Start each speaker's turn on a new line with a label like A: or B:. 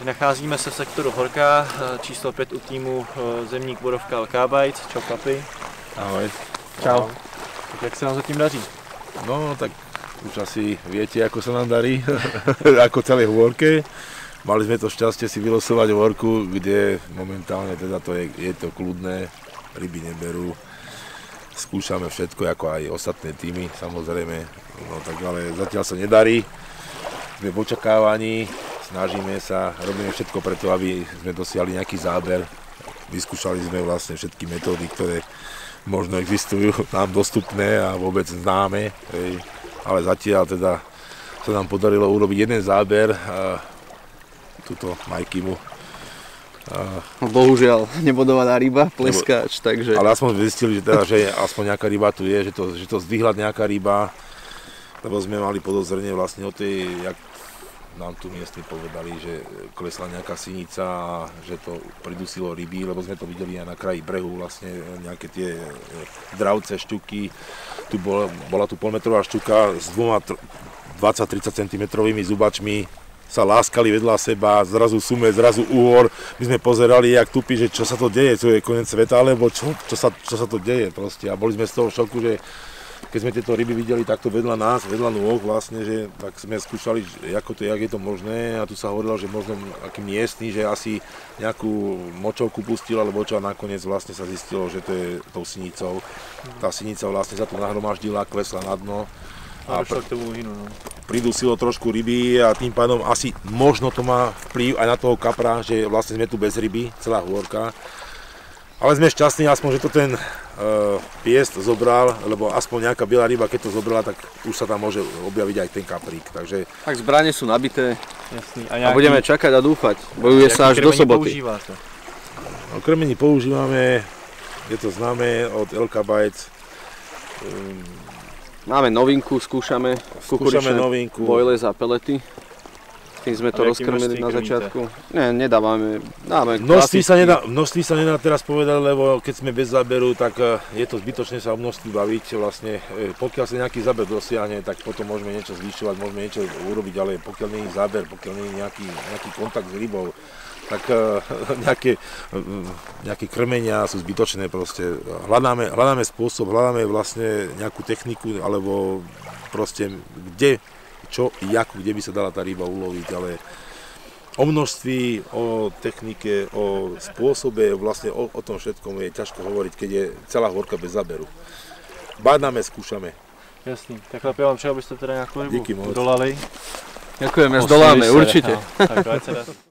A: Takže nacházíme se v sektoru Horka, číslo 5 u týmu Zemník Borovka LK Bytes. Čau chlapi.
B: Ahoj.
A: Čau. Tak jak se nám zatím daří?
B: No tak už asi viete, ako sa nám darí, ako celé v Horke. Mali sme to šťastie si vylosovať v Horku, kde momentálne teda je to kľudné, ryby neberú. Skúšame všetko, ako aj ostatné týmy, samozrejme. No tak ale zatiaľ sa nedarí. Sme v očakávaní, snažíme sa, robíme všetko preto, aby sme dosiahli nejaký záber. Vyskúšali sme vlastne všetky metódy, ktoré možno existujú, nám dostupné a vôbec známe. Ale zatiaľ teda sa nám podarilo urobiť jeden záber túto Majkimu.
C: Bohužiaľ, nebodovaná ryba, pleskáč, takže...
B: Ale aspoň zistili, že aspoň nejaká ryba tu je, že to zdvihla nejaká ryba, lebo sme mali podozrenie vlastne o tej, jak nám tu miestni povedali, že klesla nejaká sinica a že to pridusilo ryby, lebo sme to videli aj na kraji brehu, vlastne nejaké tie dravce, šťuky. Tu bola tu polmetrová šťuka s 20-30 cm zubačmi, sa láskali vedľa seba, zrazu sume, zrazu úhor. My sme pozerali, jak tupí, že čo sa to deje, čo je koniec sveta, alebo čo sa to deje proste. A boli sme z toho šoku, že keď sme tieto ryby videli takto vedľa nás, vedľa nôh vlastne, že tak sme skúšali, jak je to možné, a tu sa hovorilo, že možno aký miestny, že asi nejakú močovku pustil, alebo čo, a nakoniec vlastne sa zistilo, že to je tou sinicou. Tá sinica vlastne sa tu nahromaždila, klesla na dno a pridusilo trošku ryby a tým pádom asi možno to má vplyv aj na toho kapra, že vlastne sme tu bez ryby, celá Hôrka. Ale sme šťastní aspoň, že to ten piest zobral, lebo aspoň nejaká biela ryba, keď to zobrala, tak už sa tam môže objaviť aj ten kaprík. Takže...
C: Tak zbrane sú nabité.
A: Jasný.
C: A budeme čakať a dúfať. Bojuje sa až do soboty.
B: No, krmení používame, je to známe od LK Bytes.
C: Máme novinku, skúšame kukuričné bojle za pelety. Tým sme to rozkrmili na začiatku. Nie, nedávame.
B: Množství sa nedá teraz povedať, lebo keď sme bez záberu, tak je to zbytočné sa o množství baviť. Vlastne, pokiaľ sa nejaký záber dosiahne, tak potom môžeme niečo zvyšovať, môžeme niečo urobiť, ale pokiaľ nie je záber, pokiaľ nie je nejaký kontakt s rybou, tak nejaké krmenia sú zbytočné proste. Hľadáme spôsob, hľadáme vlastne nejakú techniku, alebo proste kde, čo, kde by sa dala tá ryba uloviť, ale o množství, o technike, o spôsobe, vlastne o tom všetkom je ťažko hovoriť, keď je celá Hôrka bez záberu. Bádáme, skúšame.
A: Jasný, tak ja vám však, aby ste teda nejakú rybu dolali.
C: Ďakujeme, zdoláme, určite.
A: Tak,